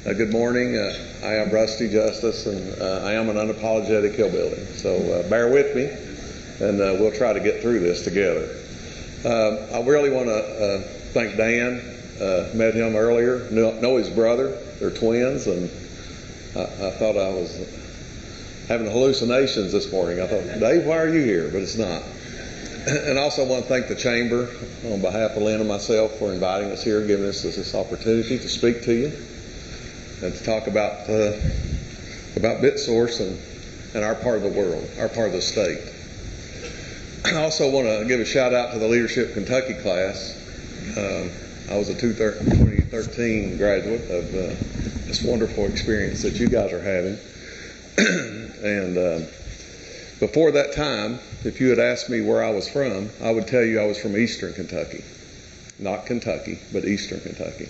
Good morning. I am Rusty Justice, and I am an unapologetic hillbilly. So bear with me, and we'll try to get through this together. I really want to thank Dan. Met him earlier. Know his brother. They're twins, and I thought I was having hallucinations this morning. I thought, Dave, why are you here? But it's not. And also want to thank the Chamber on behalf of Lynn and myself for inviting us here, giving us this opportunity to speak to you and to talk about BitSource and our part of the world, our part of the state. I also want to give a shout out to the Leadership Kentucky class. I was a 2013 graduate of this wonderful experience that you guys are having. And before that time, if you had asked me where I was from, I would tell you I was from Eastern Kentucky. Not Kentucky, but Eastern Kentucky.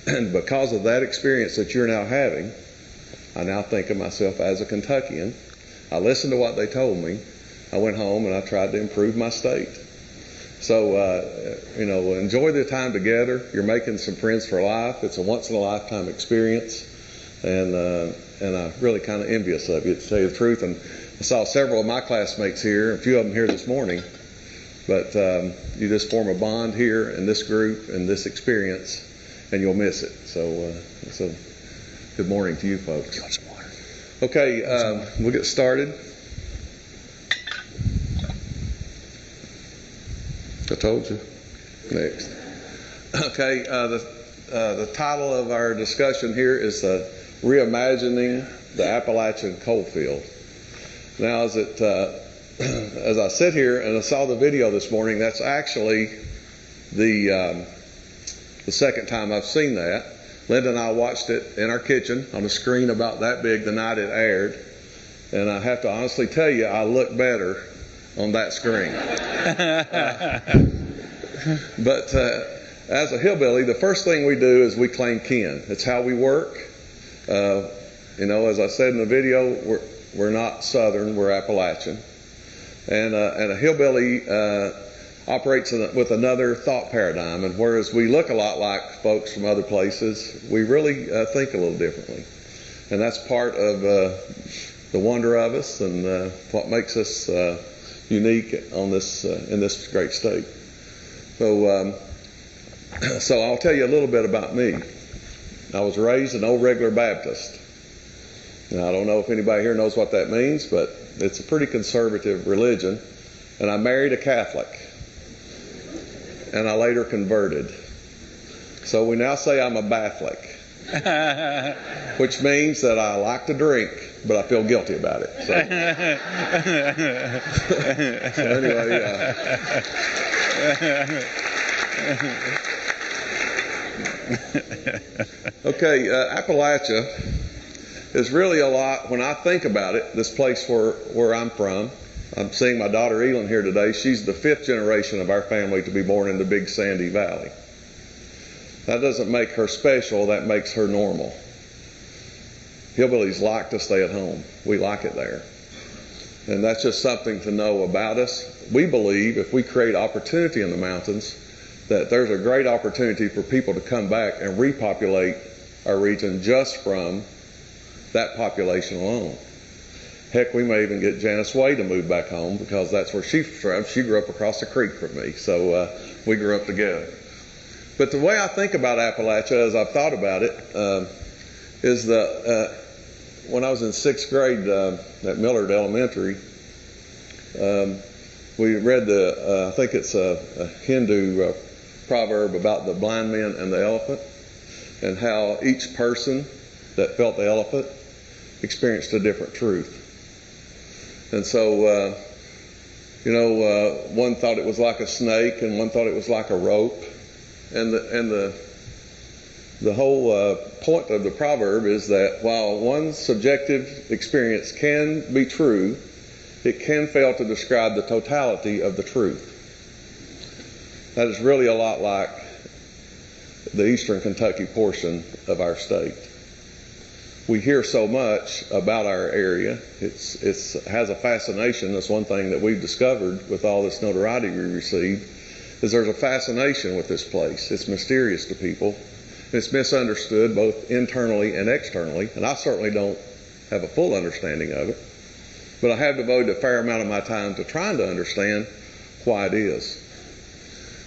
And because of that experience that you're now having, I now think of myself as a Kentuckian. I listened to what they told me. I went home and I tried to improve my state. So, enjoy the time together. You're making some friends for life. It's a once-in-a-lifetime experience. And I'm really kind of envious of you, to tell you the truth. And I saw several of my classmates here, a few of them here this morning. But you just form a bond here in this group and this experience, and you'll miss it. So good morning to you folks. You want some water? Okay, we'll get started. I told you. Next. Okay, the title of our discussion here is Reimagining the Appalachian Coalfield. Now, as I sit here and I saw the video this morning, that's actually the second time I've seen that. Linda and I watched it in our kitchen on a screen about that big the night it aired, and I have to honestly tell you, I look better on that screen. But as a hillbilly, the first thing we do is we claim kin. It's how we work. As I said in the video, we're not Southern, we're Appalachian. And a hillbilly operates with another thought paradigm. And whereas we look a lot like folks from other places, we really think a little differently. And that's part of the wonder of us and what makes us unique on this in this great state. So I'll tell you a little bit about me. I was raised an old regular Baptist. Now, I don't know if anybody here knows what that means, but it's a pretty conservative religion. And I married a Catholic. And I later converted. So we now say I'm a Bathlic. Which means that I like to drink, but I feel guilty about it. So anyway, okay, Appalachia is really a lot, when I think about it, this place where I'm from. I'm seeing my daughter Elin here today. She's the 5th generation of our family to be born in the Big Sandy Valley. That doesn't make her special, that makes her normal. Hillbillies like to stay at home. We like it there. And that's just something to know about us. We believe if we create opportunity in the mountains, that there's a great opportunity for people to come back and repopulate our region just from that population alone. Heck, we may even get Janice Way to move back home because that's where she's from. She grew up across the creek from me, so we grew up together. But the way I think about Appalachia, as I've thought about it, is when I was in 6th grade at Millard Elementary, we read I think it's a Hindu proverb about the blind man and the elephant, and how each person that felt the elephant experienced a different truth. And so, one thought it was like a snake, and one thought it was like a rope. And the whole point of the proverb is that while one subjective experience can be true, it can fail to describe the totality of the truth. That is really a lot like the Eastern Kentucky portion of our state. We hear so much about our area. It has a fascination. That's one thing that we've discovered with all this notoriety we received, is there's a fascination with this place. It's mysterious to people. It's misunderstood both internally and externally, and I certainly don't have a full understanding of it. But I have devoted a fair amount of my time to trying to understand why it is.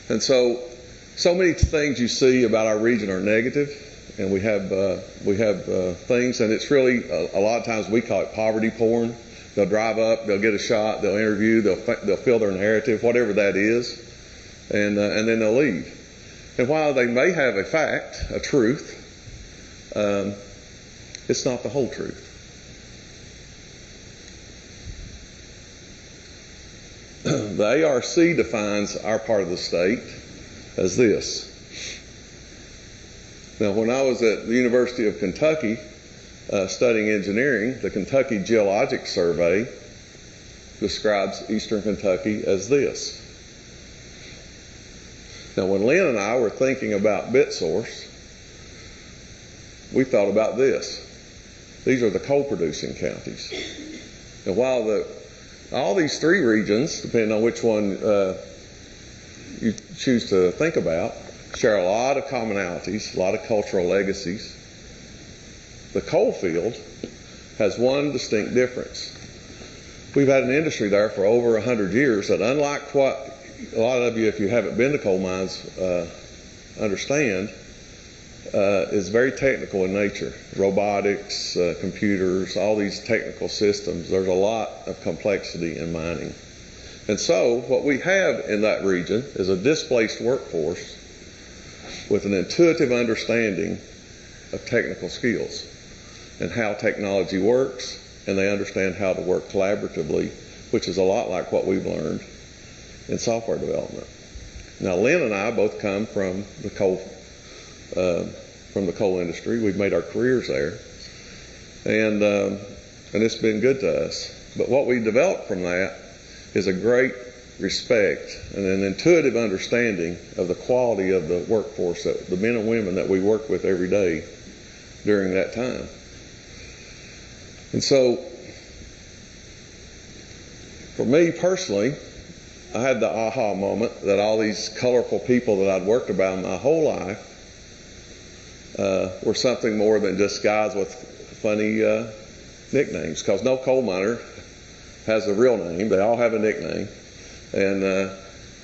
And so many things you see about our region are negative, and we have things, and it's really a lot of times we call it poverty porn. They'll drive up, they'll get a shot, they'll interview, they'll fill their narrative, whatever that is, and then they'll leave. And while they may have a fact, a truth, it's not the whole truth. The ARC defines our part of the state as this. Now, when I was at the University of Kentucky studying engineering, the Kentucky Geologic Survey describes eastern Kentucky as this. Now, when Lynn and I were thinking about bit source, we thought about this. These are the coal-producing counties. And while all these three regions, depending on which one you choose to think about, share a lot of commonalities, a lot of cultural legacies, the Coalfield has one distinct difference. We've had an industry there for over 100 years that, unlike what a lot of you, if you haven't been to coal mines, understand, is very technical in nature. Robotics, computers, all these technical systems. There's a lot of complexity in mining. And so what we have in that region is a displaced workforce with an intuitive understanding of technical skills and how technology works, and they understand how to work collaboratively, which is a lot like what we've learned in software development. Now, Lynn and I both come from the coal industry. We've made our careers there, and it's been good to us. But what we developed from that is a great respect and an intuitive understanding of the quality of the workforce, that the men and women that we work with every day during that time. And so, for me personally, I had the aha moment that all these colorful people that I'd worked about my whole life were something more than just guys with funny nicknames, because no coal miner has a real name. They all have a nickname. And,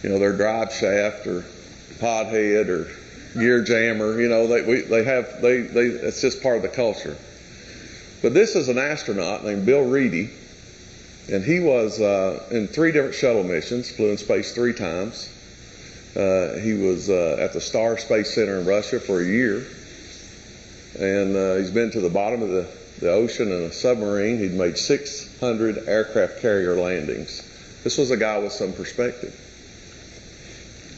their drive shaft or podhead or gear jammer, it's just part of the culture. But this is an astronaut named Bill Reedy, and he was in 3 different shuttle missions, flew in space 3 times. He was at the Star Space Center in Russia for a year, and he's been to the bottom of the ocean in a submarine. He'd made 600 aircraft carrier landings. This was a guy with some perspective.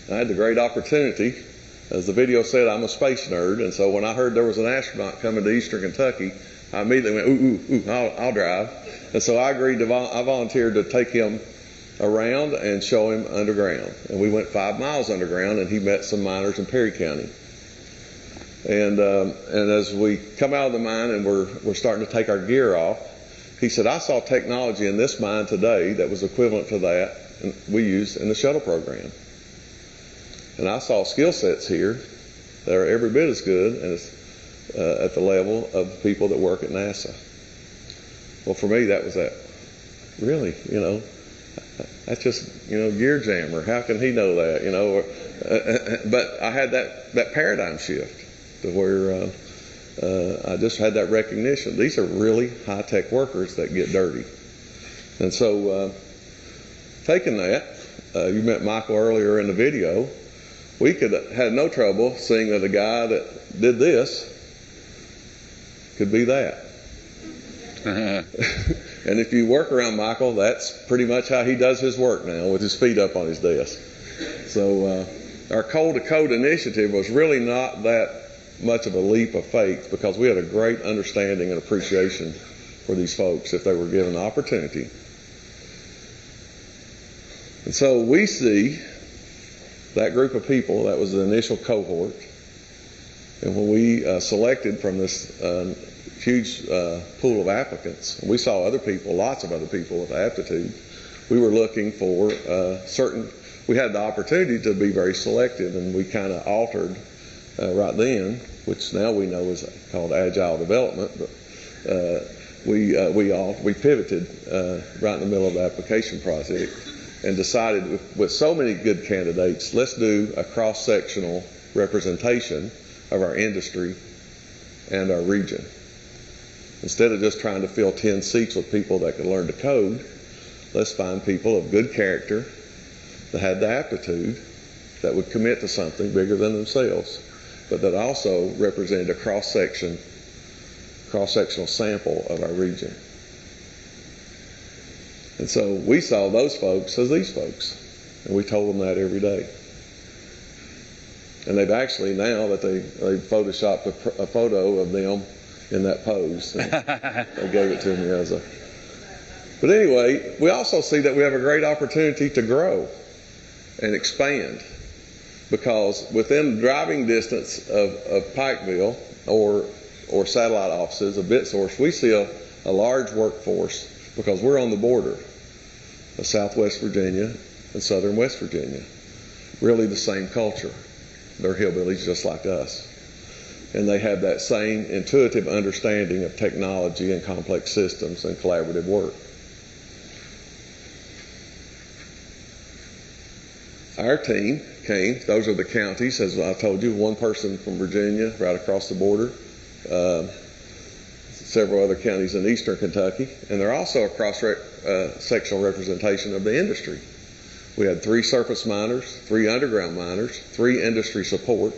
I had the great opportunity, as the video said, I'm a space nerd, and so when I heard there was an astronaut coming to eastern Kentucky, I immediately went, I'll drive. And so I agreed I volunteered to take him around and show him underground. And we went 5 miles underground, and he met some miners in Perry County. And as we come out of the mine and we're starting to take our gear off, he said, I saw technology in this mine today that was equivalent to that we use in the shuttle program. And I saw skill sets here that are every bit as good as at the level of people that work at NASA. Well, for me, that was that. Really, that's just, gear jammer. How can he know that, but I had that paradigm shift to where I just had that recognition. These are really high-tech workers that get dirty. And so taking that, you met Michael earlier in the video, we had no trouble seeing that a guy that did this could be that. And if you work around Michael, that's pretty much how he does his work now, with his feet up on his desk. So our Coal to Code initiative was really not that much of a leap of faith, because we had a great understanding and appreciation for these folks if they were given the opportunity. And so we see that group of people, that was the initial cohort, and when we selected from this huge pool of applicants, we saw other people, lots of other people with aptitude. We were looking for we had the opportunity to be very selective, and we kind of altered right then, which now we know is called agile development, but we pivoted right in the middle of the application project and decided with so many good candidates, let's do a cross-sectional representation of our industry and our region. Instead of just trying to fill 10 seats with people that could learn to code, let's find people of good character that had the aptitude, that would commit to something bigger than themselves, but that also represented a cross-sectional sample of our region. And so we saw those folks as these folks, and we told them that every day. And they've actually, now that they've photoshopped a photo of them in that pose, and they gave it to me as a... But anyway, we also see that we have a great opportunity to grow and expand, because within driving distance of Pikeville or satellite offices of BitSource, we see a large workforce because we're on the border of Southwest Virginia and Southern West Virginia. Really the same culture. They're hillbillies just like us. And they have that same intuitive understanding of technology and complex systems and collaborative work. Our team came, those are the counties, as I told you, one person from Virginia right across the border, several other counties in eastern Kentucky, and they're also a cross-sectional representation of the industry. We had 3 surface miners, 3 underground miners, 3 industry support,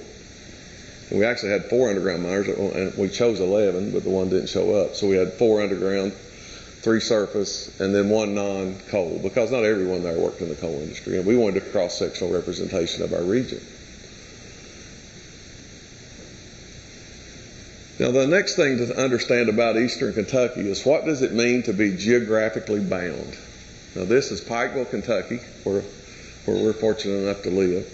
and we actually had 4 underground miners, and we chose 11, but the one didn't show up. So we had 4 underground, 3 surface, and then 1 non-coal, because not everyone there worked in the coal industry, and we wanted a cross-sectional representation of our region. Now, the next thing to understand about eastern Kentucky is, what does it mean to be geographically bound? Now, this is Pikeville, Kentucky, where we're fortunate enough to live,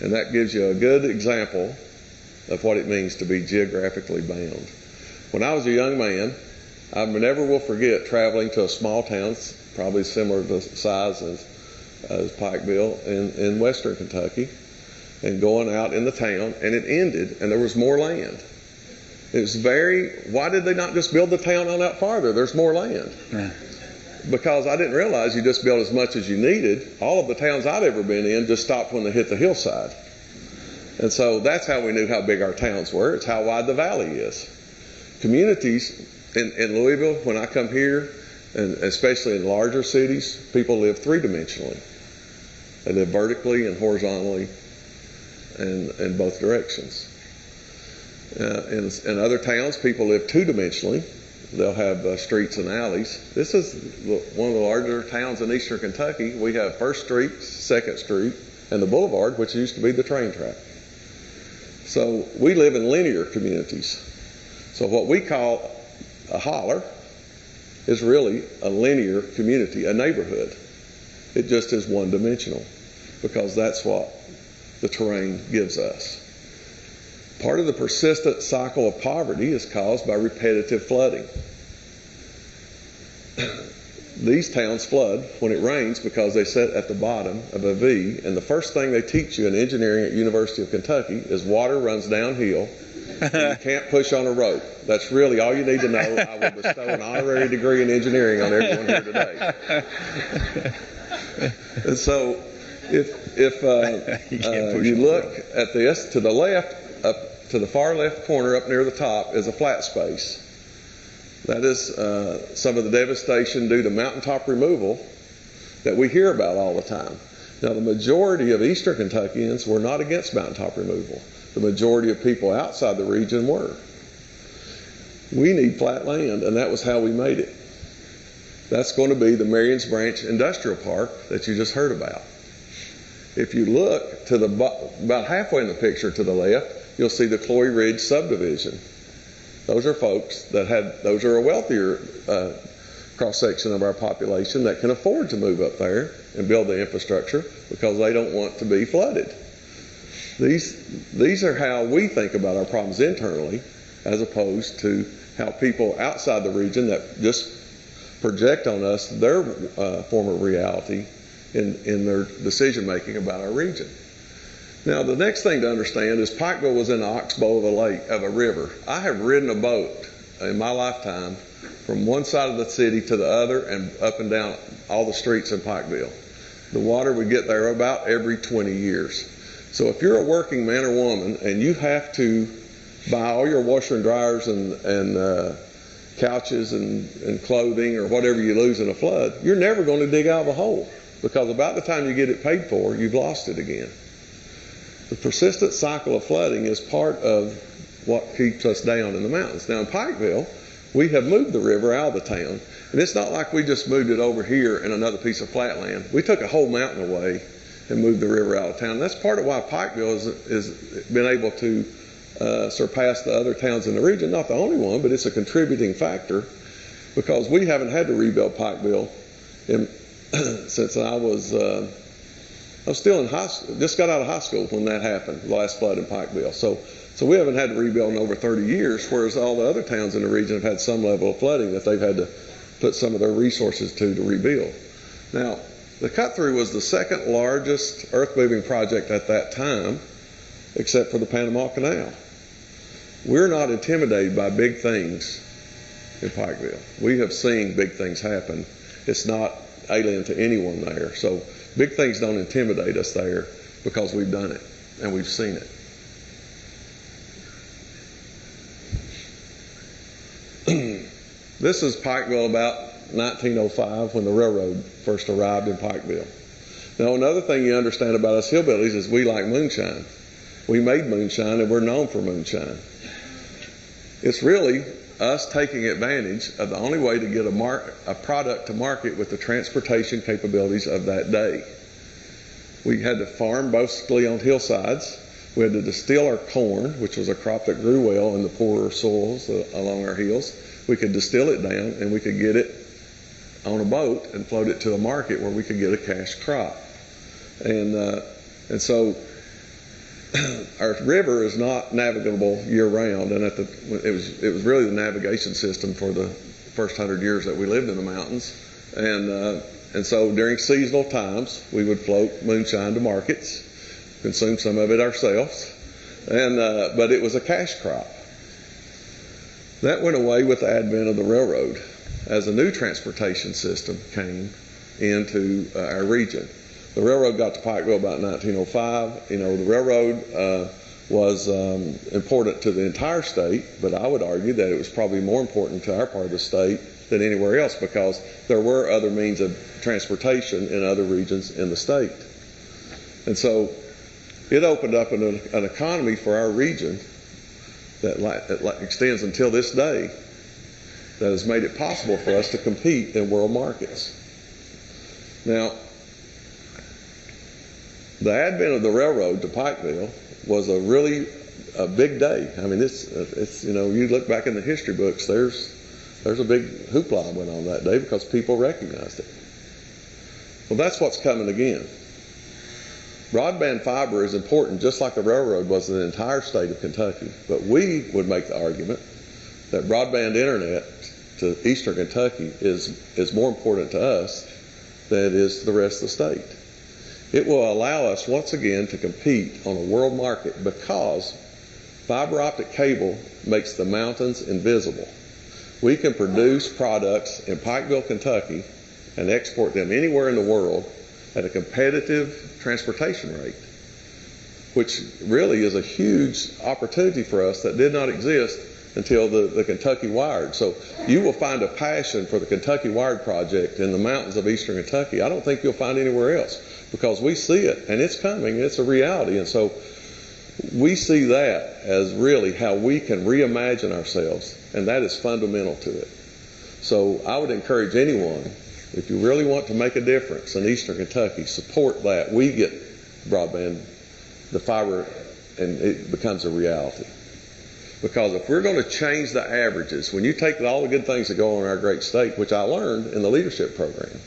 and that gives you a good example of what it means to be geographically bound. When I was a young man, I never will forget traveling to a small town, probably similar to size as Pikeville in western Kentucky, and going out in the town, and it ended, and there was more land. It was why did they not just build the town on out farther? There's more land. Yeah. Because I didn't realize you just built as much as you needed. All of the towns I'd ever been in just stopped when they hit the hillside. And so that's how we knew how big our towns were. It's how wide the valley is. Communities in Louisville, when I come here, and especially in larger cities, people live 3-dimensionally. They live vertically and horizontally and in both directions. In other towns, people live 2-dimensionally. They'll have streets and alleys. This is one of the larger towns in eastern Kentucky. We have 1st Street, 2nd Street, and the boulevard, which used to be the train track. So we live in linear communities. So what we call a holler is really a linear community, a neighborhood. It just is 1-dimensional, because that's what the terrain gives us. Part of the persistent cycle of poverty is caused by repetitive flooding. These towns flood when it rains because they sit at the bottom of a V, and the first thing they teach you in engineering at University of Kentucky is water runs downhill and you can't push on a rope. That's really all you need to know. I will bestow an honorary degree in engineering on everyone here today. And so if you look at this, to the left, up to the far left corner up near the top is a flat space. That is some of the devastation due to mountaintop removal that we hear about all the time. Now, the majority of eastern Kentuckians were not against mountaintop removal. The majority of people outside the region were. We need flat land, and that was how we made it. That's going to be the Marions Branch Industrial Park that you just heard about. If you look to about halfway in the picture to the left, you'll see the Cloy Ridge subdivision. Those are folks those are a wealthier cross-section of our population that can afford to move up there and build the infrastructure because they don't want to be flooded. These are how we think about our problems internally, as opposed to how people outside the region that just project on us their form of reality in their decision making about our region. Now, the next thing to understand is Pikeville was in the oxbow of a river. I have ridden a boat in my lifetime from one side of the city to the other and up and down all the streets in Pikeville. The water would get there about every 20 years. So if you're a working man or woman and you have to buy all your washer and dryers and couches and clothing or whatever you lose in a flood, you're never going to dig out of a hole, because about the time you get it paid for, you've lost it again. The persistent cycle of flooding is part of what keeps us down in the mountains. Now in Pikeville, we have moved the river out of the town, and it's not like we just moved it over here in another piece of flatland. We took a whole mountain away and moved the river out of town. That's part of why Pikeville has been able to surpass the other towns in the region. Not the only one, but it's a contributing factor, because we haven't had to rebuild Pikeville since I was still in high school, just got out of high school when that happened, the last flood in Pikeville. So we haven't had to rebuild in over 30 years, whereas all the other towns in the region have had some level of flooding that they've had to put some of their resources to rebuild. Now, the cut-through was the second largest earth-moving project at that time, except for the Panama Canal. We're not intimidated by big things in Pikeville. We have seen big things happen. It's not alien to anyone there. So big things don't intimidate us there, because we've done it and we've seen it. This is Pikeville about 1905, when the railroad first arrived in Pikeville. Now, another thing you understand about us hillbillies is we like moonshine. We made moonshine, and we're known for moonshine. It's really us taking advantage of the only way to get a product to market with the transportation capabilities of that day. We had to farm mostly on hillsides. We had to distill our corn, which was a crop that grew well in the poorer soils along our hills. We could distill it down, and we could get it on a boat and float it to a market where we could get a cash crop. And so our river is not navigable year-round, and it was really the navigation system for the first 100 years that we lived in the mountains. And so during seasonal times, we would float moonshine to markets, consume some of it ourselves, but it was a cash crop. That went away with the advent of the railroad, as a new transportation system came into our region. The railroad got to Pikeville about 1905. You know, the railroad was important to the entire state, but I would argue that it was probably more important to our part of the state than anywhere else, because there were other means of transportation in other regions in the state. And so it opened up an economy for our region that extends until this day, that has made it possible for us to compete in world markets. Now, the advent of the railroad to Pikeville was a big day. I mean, it's you know, you look back in the history books, there's a big hoopla went on that day because people recognized it. Well, that's what's coming again. Broadband fiber is important, just like the railroad was in the entire state of Kentucky. But we would make the argument that broadband internet to eastern Kentucky is more important to us than it is to the rest of the state. It will allow us once again to compete on a world market, because fiber optic cable makes the mountains invisible. We can produce products in Pikeville, Kentucky, and export them anywhere in the world at a competitive transportation rate, which really is a huge opportunity for us that did not exist until the Kentucky Wired. So you will find a passion for the Kentucky Wired project in the mountains of eastern Kentucky. I don't think you'll find anywhere else, because we see it, and it's coming, it's a reality. And so we see that as really how we can reimagine ourselves, and that is fundamental to it. So I would encourage anyone, if you really want to make a difference in eastern Kentucky, support that. We get broadband, the fiber, and it becomes a reality. Because if we're going to change the averages, when you take all the good things that go on in our great state, which I learned in the leadership program,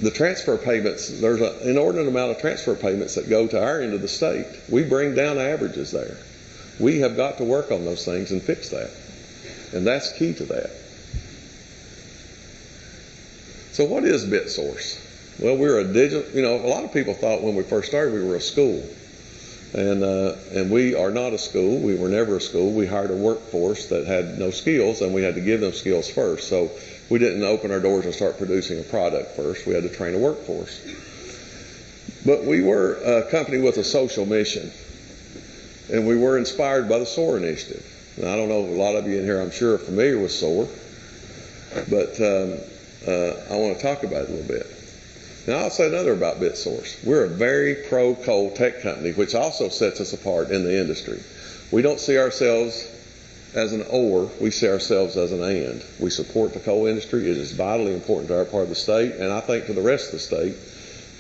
the transfer payments, there's an inordinate amount of transfer payments that go to our end of the state. We bring down averages there. We have got to work on those things and fix that. And that's key to that. So what is BitSource? Well, we're a digital, a lot of people thought when we first started we were a school. And we are not a school. We were never a school. We hired a workforce that had no skills, and we had to give them skills first. So we didn't open our doors and start producing a product first. We had to train a workforce. But we were a company with a social mission, and we were inspired by the SOAR initiative. Now, I don't know, a lot of you in here I'm sure are familiar with SOAR, but I want to talk about it a little bit. Now, I'll say another about BitSource. We're a very pro-coal tech company, which also sets us apart in the industry. We don't see ourselves as an or, we see ourselves as an and. We support the coal industry. It is vitally important to our part of the state, and I think to the rest of the state.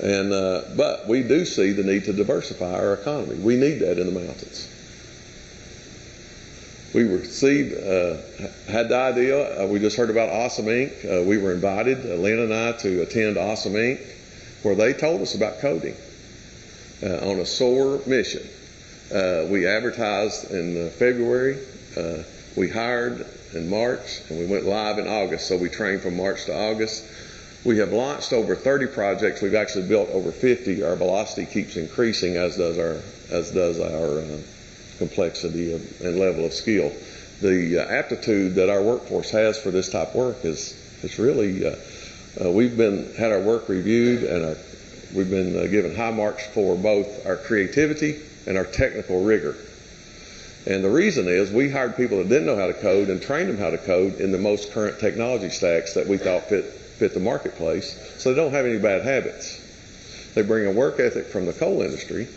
And but we do see the need to diversify our economy. We need that in the mountains. We received, had the idea, we just heard about Awesome Inc. We were invited, Lynn and I, to attend Awesome Inc., where they told us about coding on a SOAR mission. We advertised in February, we hired in March, and we went live in August, so we trained from March to August. We have launched over 30 projects. We've actually built over 50. Our velocity keeps increasing, as does our complexity and level of skill. The aptitude that our workforce has for this type of work is really, we've had our work reviewed, and we've been given high marks for both our creativity and our technical rigor. And the reason is we hired people that didn't know how to code and trained them how to code in the most current technology stacks that we thought fit the marketplace, so they don't have any bad habits. They bring a work ethic from the coal industry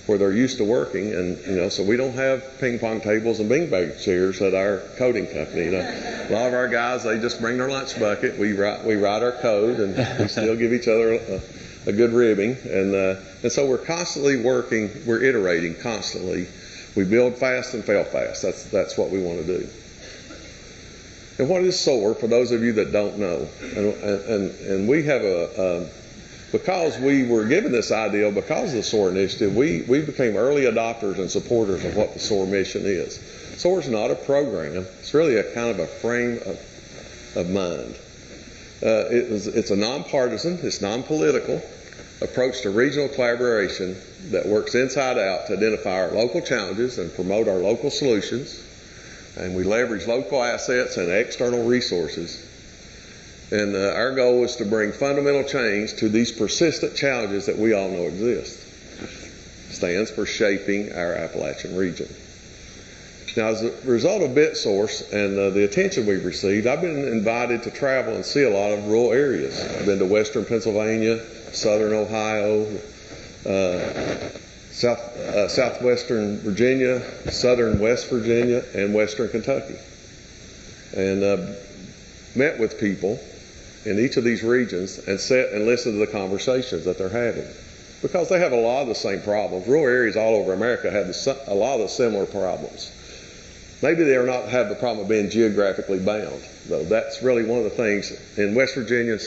where they're used to working, and so we don't have ping pong tables and beanbag chairs at our coding company. A lot of our guys, they just bring their lunch bucket. We write our code, and we still give each other a good ribbing, and so we're constantly working. We're iterating constantly. We build fast and fail fast. That's what we want to do. And what is SOAR, for those of you that don't know? And we have because we were given this idea, because of the SOAR initiative, we became early adopters and supporters of what the SOAR mission is. SOAR is not a program. It's really a kind of a frame of mind. It's a nonpartisan, it's non-political approach to regional collaboration that works inside out to identify our local challenges and promote our local solutions. And we leverage local assets and external resources. And our goal is to bring fundamental change to these persistent challenges that we all know exist. It stands for shaping our Appalachian region. Now, as a result of BitSource and the attention we've received, I've been invited to travel and see a lot of rural areas. I've been to western Pennsylvania, southern Ohio, southwestern Virginia, southern West Virginia, and western Kentucky. And met with people in each of these regions and sat and listened to the conversations that they're having. Because they have a lot of the same problems. Rural areas all over America have a lot of the similar problems. Maybe they are not have the problem of being geographically bound, though. That's really one of the things. In West Virginia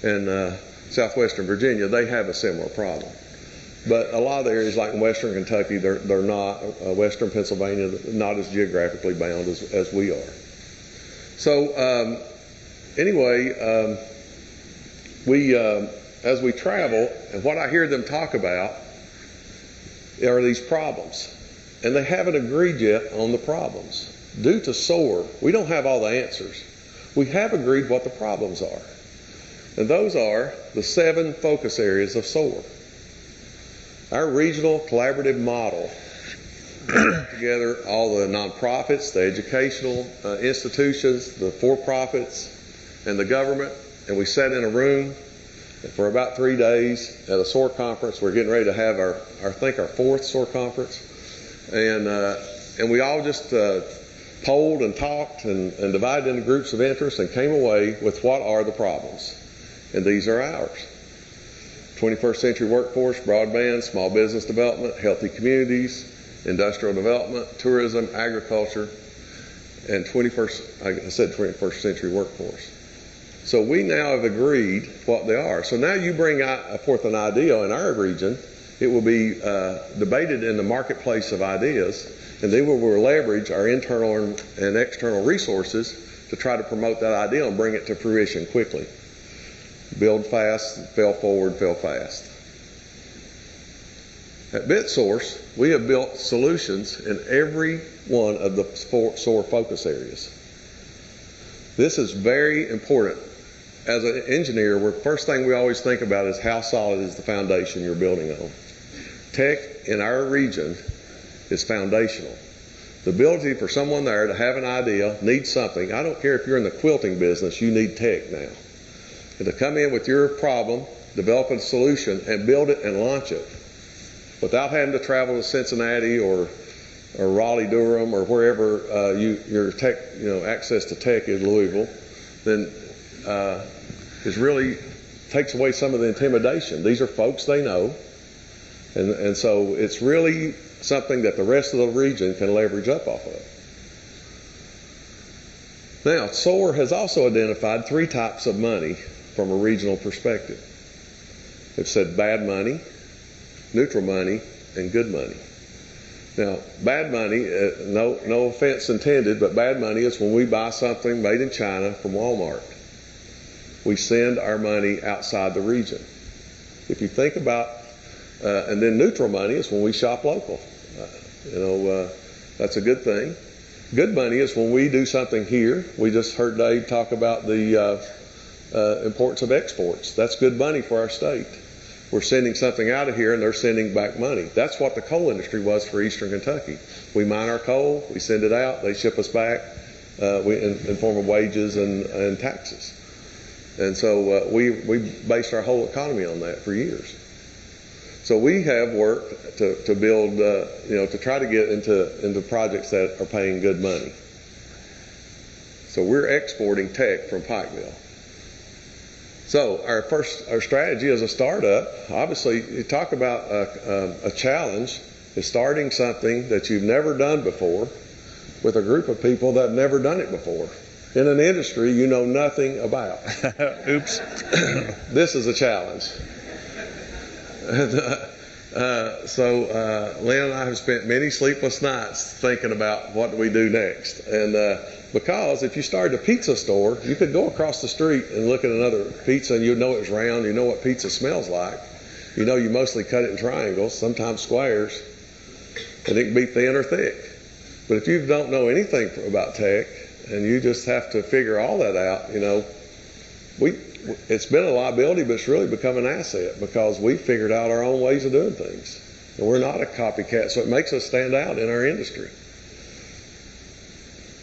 and southwestern Virginia, they have a similar problem. But a lot of the areas, like in western Kentucky, they're not. Western Pennsylvania, not as geographically bound as we are. So anyway, as we travel, and what I hear them talk about are these problems. And they haven't agreed yet on the problems. Due to SOAR, we don't have all the answers. We have agreed what the problems are. And those are the 7 focus areas of SOAR. Our regional collaborative model brings together all the nonprofits, the educational institutions, the for-profits, and the government. And we sat in a room for about 3 days at a SOAR conference. We're getting ready to have our 4th SOAR conference. And we all just polled and talked and divided into groups of interest and came away with what are the problems. And these are ours. 21st century workforce, broadband, small business development, healthy communities, industrial development, tourism, agriculture, and 21st century workforce. So we now have agreed what they are. So now you bring forth an idea in our region. It will be debated in the marketplace of ideas, and then we will leverage our internal and external resources to try to promote that idea and bring it to fruition quickly. Build fast, fail forward, fail fast. At BitSource, we have built solutions in every one of the SOAR focus areas. This is very important. As an engineer, the first thing we always think about is how solid is the foundation you're building on. Tech in our region is foundational. The ability for someone there to have an idea, need something. I don't care if you're in the quilting business, you need tech now. And to come in with your problem, develop a solution, and build it and launch it without having to travel to Cincinnati or Raleigh, Durham, or wherever your tech, access to tech is, Louisville, then it really takes away some of the intimidation. These are folks they know, and so it's really something that the rest of the region can leverage up off of. Now, SOAR has also identified 3 types of money from a regional perspective. They've said bad money, neutral money, and good money. Now, bad money, no offense intended, but bad money is when we buy something made in China from Walmart. We send our money outside the region. If you think about, and then neutral money is when we shop local. That's a good thing. Good money is when we do something here. We just heard Dave talk about the importance of exports. That's good money for our state. We're sending something out of here and they're sending back money. That's what the coal industry was for Eastern Kentucky. We mine our coal, we send it out, they ship us back in form of wages and taxes. And so we based our whole economy on that for years. So we have worked to build, to try to get into projects that are paying good money. So we're exporting tech from Pikeville. So our strategy as a startup, obviously, you talk about a challenge, is starting something that you've never done before with a group of people that have never done it before in an industry you know nothing about. Oops. This is a challenge. So Lynn and I have spent many sleepless nights thinking about what do we do next. And because if you started a pizza store, you could go across the street and look at another pizza and you'd know it's round, you know what pizza smells like. You know you mostly cut it in triangles, sometimes squares, and it can be thin or thick. But if you don't know anything about tech and you just have to figure all that out, it's been a liability, but it's really become an asset because we figured out our own ways of doing things. And we're not a copycat, so it makes us stand out in our industry.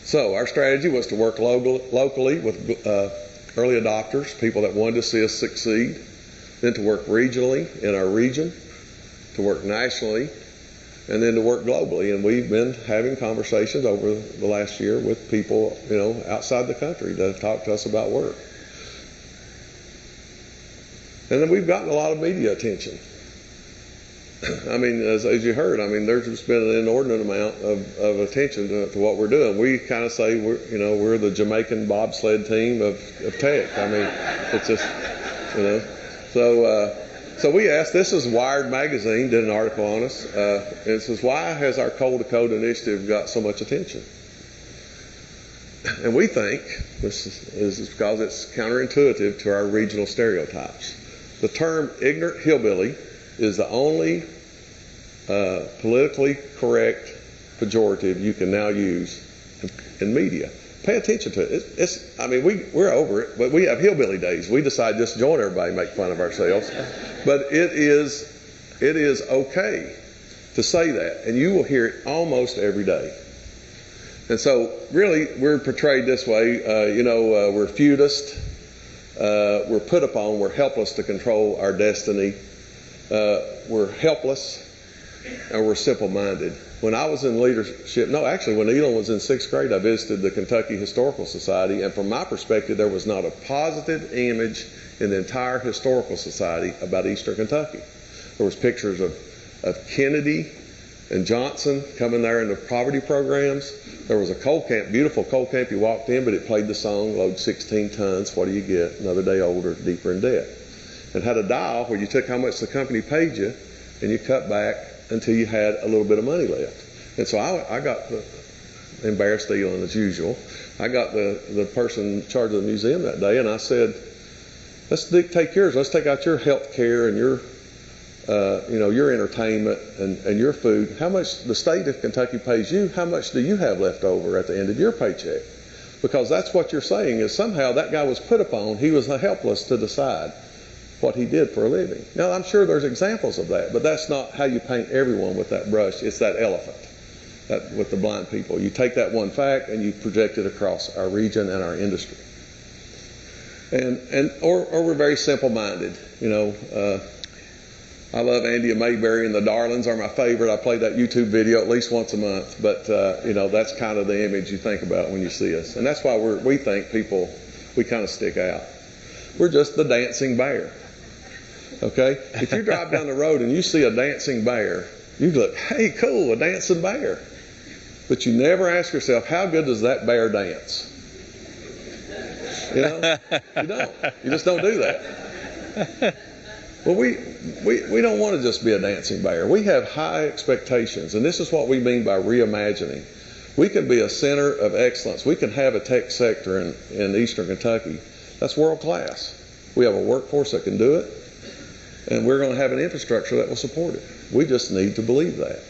So our strategy was to work locally with early adopters, people that wanted to see us succeed, then to work regionally in our region, to work nationally, and then to work globally. And we've been having conversations over the last year with people, outside the country that have talked to us about work. And then we've gotten a lot of media attention. I mean, as you heard, there's just been an inordinate amount of attention to what we're doing. We kind of say we're the Jamaican bobsled team of tech. It's just, So we asked, this is Wired Magazine did an article on us. And it says, why has our Coal to Code initiative got so much attention? And we think this is because it's counterintuitive to our regional stereotypes. The term ignorant hillbilly is the only politically correct pejorative you can now use in media. Pay attention to it. We're over it, but we have hillbilly days. We decide just to join everybody and make fun of ourselves. But it is okay to say that, and you will hear it almost every day. And so really we're portrayed this way, we're feudist, we're put upon, we're helpless to control our destiny, we're helpless, and we're simple-minded. When I was in leadership, when Elon was in 6th grade, I visited the Kentucky Historical Society, and from my perspective, there was not a positive image in the entire Historical Society about Eastern Kentucky. There was pictures of Kennedy and Johnson coming there in the poverty programs. There was a coal camp, beautiful coal camp. You walked in, but it played the song, load 16 tons, what do you get? Another day older, deeper in debt. And had a dial where you took how much the company paid you, and you cut back until you had a little bit of money left. And so I got embarrassed Elon as usual. I got the person in charge of the museum that day, and I said, Let's take yours. Let's take out your health care and your your entertainment and your food. How much the state of Kentucky pays you, how much do you have left over at the end of your paycheck? Because that's what you're saying, is somehow that guy was put upon, he was helpless to decide what he did for a living. Now, I'm sure there's examples of that, but that's not how you paint everyone with that brush. It's that elephant, with the blind people. You take that one fact and you project it across our region and our industry. Or we're very simple-minded. I love Andy and Mayberry, and the Darlings are my favorite. I play that YouTube video at least once a month. But, that's kind of the image you think about when you see us. And that's why we think we kind of stick out. We're just the dancing bear. Okay? If you drive down the road and you see a dancing bear, you look, hey, cool, a dancing bear. But you never ask yourself, how good does that bear dance? You don't. You just don't do that. Well, we don't want to just be a dancing bear. We have high expectations, and this is what we mean by reimagining. We can be a center of excellence. We can have a tech sector in eastern Kentucky that's world class. We have a workforce that can do it, and we're going to have an infrastructure that will support it. We just need to believe that.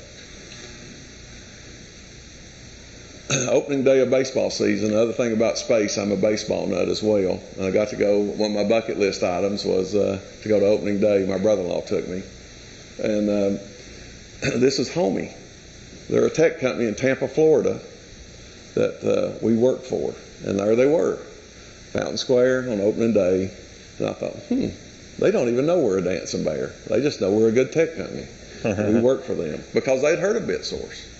Opening day of baseball season, the other thing about space, I'm a baseball nut as well. And I got to go, one of my bucket list items was to go to opening day. My brother-in-law took me. And this is Homey. They're a tech company in Tampa, Florida that we worked for. And there they were, Fountain Square on opening day. And I thought, they don't even know we're a dancing bear. They just know we're a good tech company. We work for them because they'd heard of BitSource.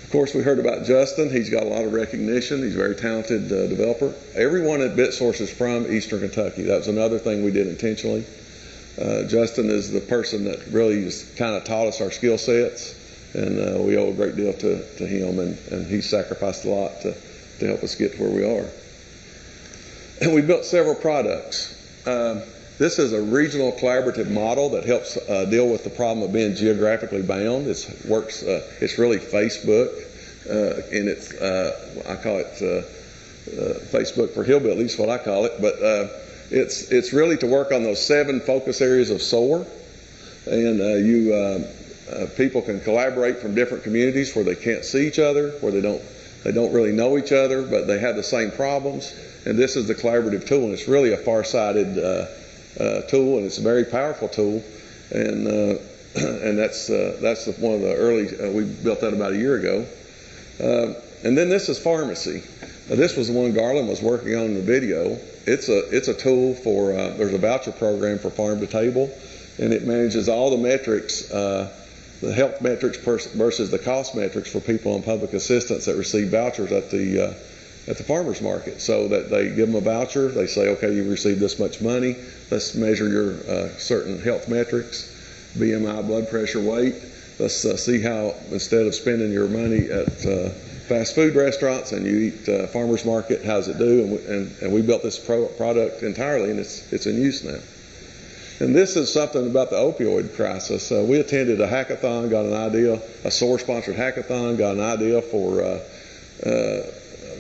Of course, we heard about Justin. He's got a lot of recognition. He's a very talented developer. Everyone at BitSource is from Eastern Kentucky. That was another thing we did intentionally. Justin is the person that really just kind of taught us our skill sets, and we owe a great deal to him, and he sacrificed a lot to help us get to where we are. And we built several products. This is a regional collaborative model that helps deal with the problem of being geographically bound. It's really Facebook, and I call it Facebook for hillbillies, what I call it. But it's really to work on those 7 focus areas of SOAR, and people can collaborate from different communities where they can't see each other, where they don't really know each other, but they have the same problems. And this is the collaborative tool, and it's really a far-sighted tool, and it's a very powerful tool, and that's one of the early. We built that about a year ago, and then this is pharmacy. This was the one Garland was working on in the video. It's a tool for there's a voucher program for farm to table, and it manages all the metrics, the health metrics versus the cost metrics for people on public assistance that receive vouchers at the farmer's market. So that they give them a voucher, they say, okay, you received this much money, let's measure your certain health metrics, BMI, blood pressure, weight. Let's see how, instead of spending your money at fast food restaurants and you eat farmer's market, how's it do? And we built this product entirely, and it's in use now. And this is something about the opioid crisis. We attended a hackathon, got an idea, a SOAR-sponsored hackathon, got an idea for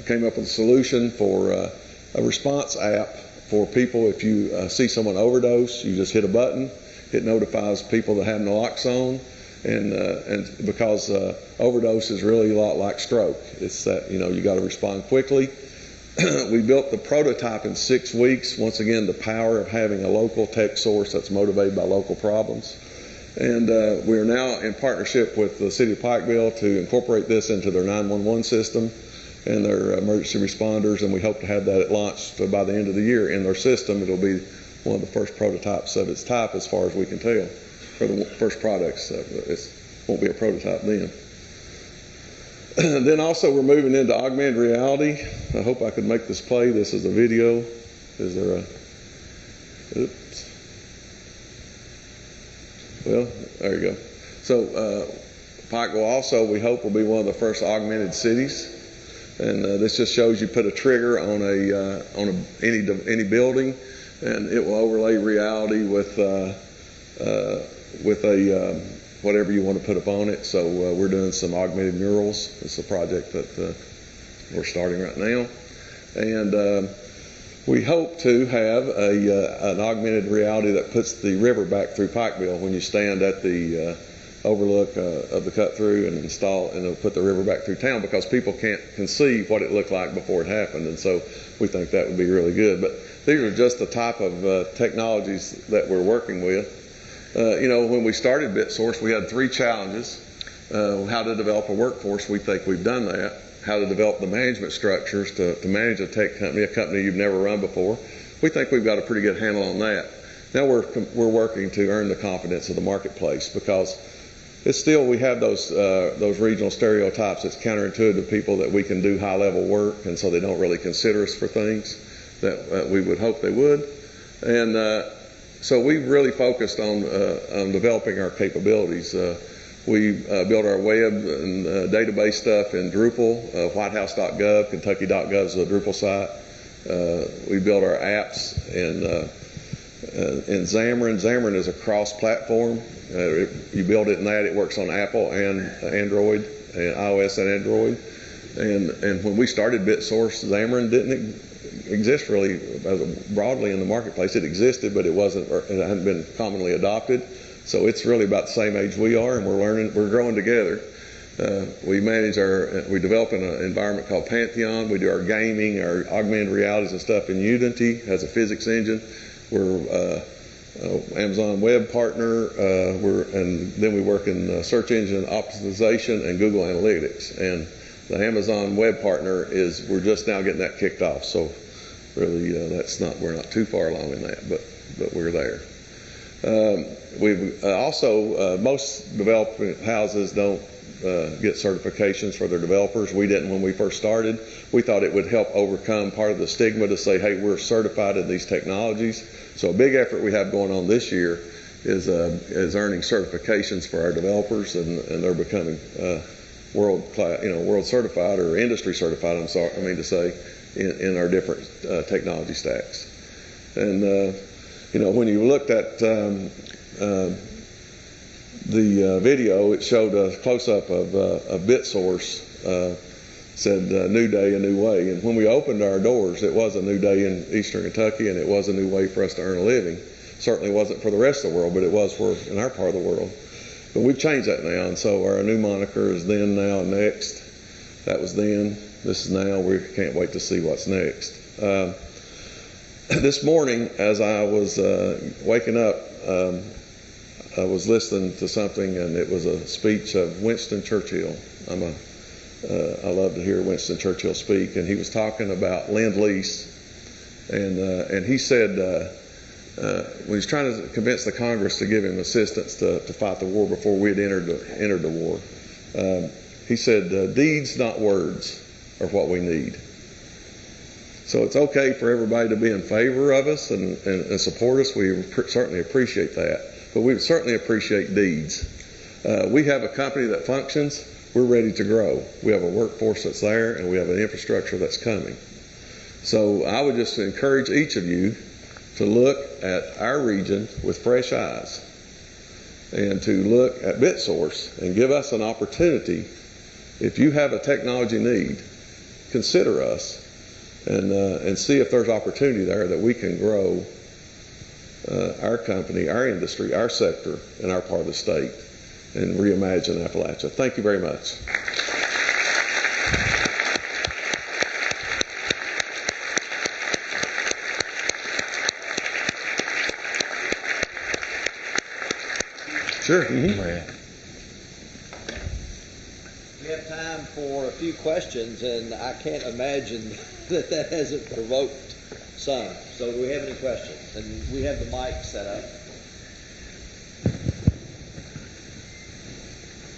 came up with a solution for a response app for people. If you see someone overdose, you just hit a button. It notifies people that have naloxone, and because overdose is really a lot like stroke. It's that you got to respond quickly. We built the prototype in 6 weeks. Once again, the power of having a local tech source that's motivated by local problems. And we are now in partnership with the City of Pikeville to incorporate this into their 911 system and their emergency responders, and we hope to have that launched by the end of the year in their system. It'll be one of the first prototypes of its type as far as we can tell, for the first products. It won't be a prototype then. Then also we're moving into augmented reality. I hope I could make this play. This is a video. Is there a... Oops. Well, there you go. So Pikeville also, we hope, will be one of the first augmented cities. And this just shows you put a trigger on any building, and it will overlay reality with whatever you want to put upon it. So we're doing some augmented murals. It's a project that we're starting right now, and We hope to have an augmented reality that puts the river back through Pikeville when you stand at the overlook of the cut through and install, and it'll put the river back through town, because people can't conceive what it looked like before it happened. And so we think that would be really good. But these are just the type of technologies that we're working with. When we started BitSource, we had 3 challenges. How to develop a workforce, we think we've done that. How to develop the management structures to manage a tech company, a company you've never run before. We think we've got a pretty good handle on that. Now we're working to earn the confidence of the marketplace, because it's still, we have those regional stereotypes. It's counterintuitive to people that we can do high-level work, and so they don't really consider us for things that we would hope they would. And so we've really focused on developing our capabilities. We built our web and database stuff in Drupal, whitehouse.gov, kentucky.gov is the Drupal site. We built our apps in Xamarin. Xamarin is a cross-platform. You build it in that, it works on Apple and Android, and iOS and Android. And when we started BitSource, Xamarin didn't exist really broadly in the marketplace. It existed, but it hadn't been commonly adopted. So it's really about the same age we are, and we're growing together. We develop in an environment called Pantheon. We do our gaming, our augmented realities and stuff in Unity, has a physics engine. We're Amazon web partner, and then we work in search engine optimization and Google Analytics. And the Amazon web partner we're just now getting that kicked off. So really, we're not too far along in that, but we're there. We've also, most development houses don't get certifications for their developers. We didn't when we first started. We thought it would help overcome part of the stigma to say, hey, we're certified in these technologies. So a big effort we have going on this year is earning certifications for our developers, and they're becoming world certified, or industry certified, in our different technology stacks. And when you looked at the video, it showed a close-up of BitSource, said new day, a new way. And when we opened our doors, it was a new day in Eastern Kentucky, and it was a new way for us to earn a living. Certainly wasn't for the rest of the world, but it was in our part of the world. But we've changed that now, and so our new moniker is then, now, next. That was then. This is now. We can't wait to see what's next. This morning, as I was waking up, I was listening to something, and it was a speech of Winston Churchill. I love to hear Winston Churchill speak, and he was talking about Lend-Lease, and he said when he's trying to convince the Congress to give him assistance to fight the war before we had entered the war, he said, "Deeds, not words, are what we need." So it's okay for everybody to be in favor of us and support us. We certainly appreciate that. But we certainly appreciate deeds. We have a company that functions. We're ready to grow. We have a workforce that's there, and we have an infrastructure that's coming. So I would just encourage each of you to look at our region with fresh eyes, and to look at BitSource and give us an opportunity. If you have a technology need, consider us. And see if there's opportunity there that we can grow our company, our industry, our sector, in our part of the state, and reimagine Appalachia. Thank you very much. Sure. Mm-hmm. We have time for a few questions, and I can't imagine that hasn't provoked some. So do we have any questions? And we have the mic set up.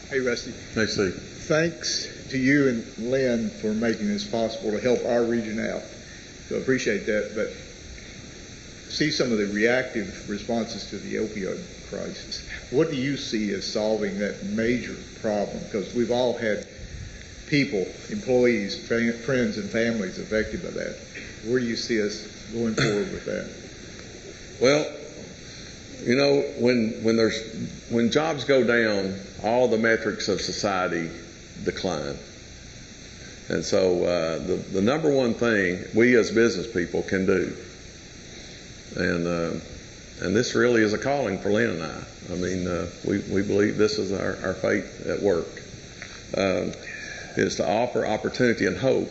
Hey, Rusty. Hey, Steve. Thanks to you and Lynn for making this possible to help our region out. So I appreciate that. But see some of the reactive responses to the opioid crisis. What do you see as solving that major problem? Because we've all had people, employees, friends, and families affected by that. Where do you see us going forward with that? Well, when jobs go down, all the metrics of society decline. And so the number one thing we as business people can do, and this really is a calling for Lynn and I. I mean, we believe this is our fate at work, is to offer opportunity and hope.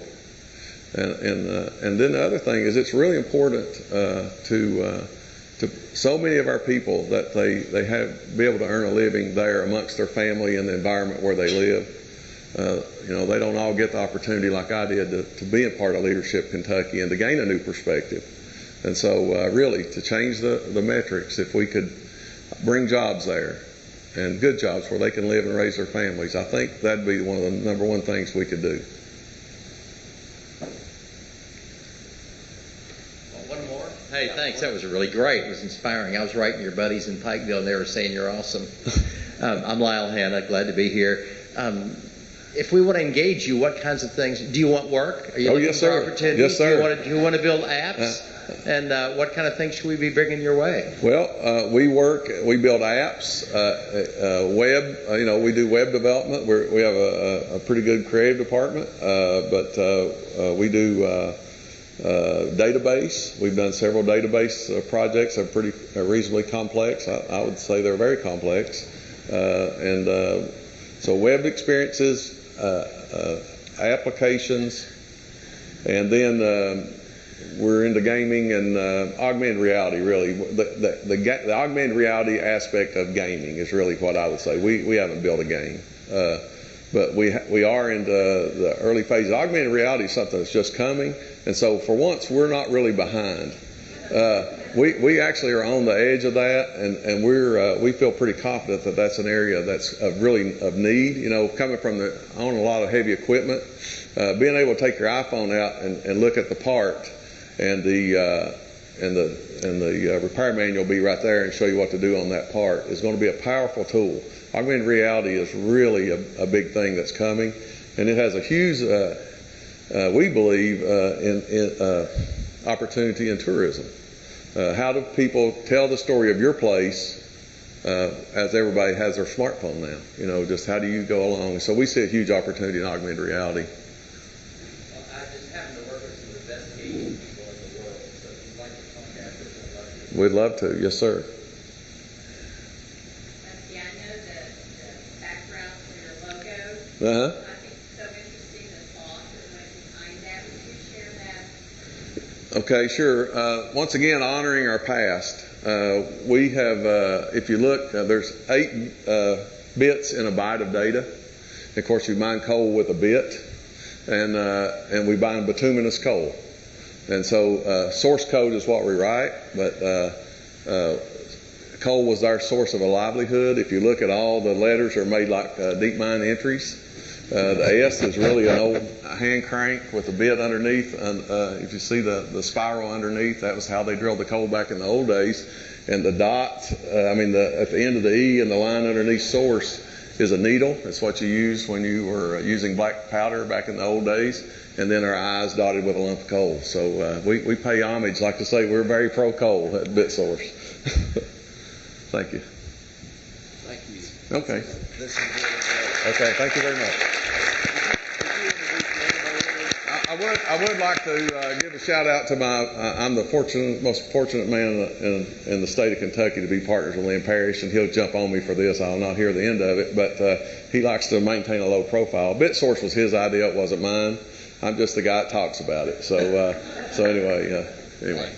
And then the other thing is it's really important to so many of our people that they have be able to earn a living there amongst their family and the environment where they live. They don't all get the opportunity like I did to be a part of Leadership Kentucky and to gain a new perspective. And so really to change the metrics, if we could bring jobs there and good jobs where they can live and raise their families, I think that'd be one of the number one things we could do. One more? Hey, thanks. That was really great. It was inspiring. I was writing your buddies in Pikeville and they were saying you're awesome. I'm Lyle Hanna. Glad to be here. If we want to engage you, what kinds of things? Do you want work? Are you looking for opportunities? Yes, sir. Do you want to build apps? And what kind of things should we be bringing your way? Well, we build apps, web. We do web development. We have a pretty good creative department, but we do database. We've done several database projects. They're pretty reasonably complex. I would say they're very complex, so web experiences, applications, and then we're into gaming and augmented reality. Really, the augmented reality aspect of gaming is really what I would say. We haven't built a game, but we are into the early phases. Augmented reality is something that's just coming, and so for once we're not really behind. We actually are on the edge of that, and we feel pretty confident that that's an area that's really of need. Coming from on a lot of heavy equipment, being able to take your iPhone out and look at the part, and the repair manual will be right there and show you what to do on that part is going to be a powerful tool. Augmented reality is really a big thing that's coming, and it has a huge, we believe, in opportunity in tourism. How do people tell the story of your place as everybody has their smartphone now? Just how do you go along? So we see a huge opportunity in augmented reality. I just happen to work with some of the best gaming people in the world, so if you'd like to contact us, We'd love to. Yes, sir. Yeah, I know the background for your logo. Uh-huh. I think it's so interesting, the thought that went behind that. Would you share that? Okay, sure. Once again, honoring our past. We have, if you look, there's 8 bits in a byte of data. Of course, you mine coal with a bit, and we mine bituminous coal. And so source code is what we write, but coal was our source of a livelihood. If you look at all the letters are made like deep mine entries. The S is really an old hand crank with a bit underneath. If you see the spiral underneath, that was how they drilled the coal back in the old days. And the dot, at the end of the E and the line underneath source is a needle. That's what you used when you were using black powder back in the old days. And then our I's dotted with a lump of coal. So we pay homage, like to say, we're very pro coal at Bit Source. Thank you. Thank you. Okay. This is really great. Okay, thank you very much. I would like to give a shout out to I'm the most fortunate man in the state of Kentucky to be partners with Lynn Parrish, and he'll jump on me for this. I'll not hear the end of it, but he likes to maintain a low profile. BitSource was his idea, it wasn't mine. I'm just the guy that talks about it. So anyway.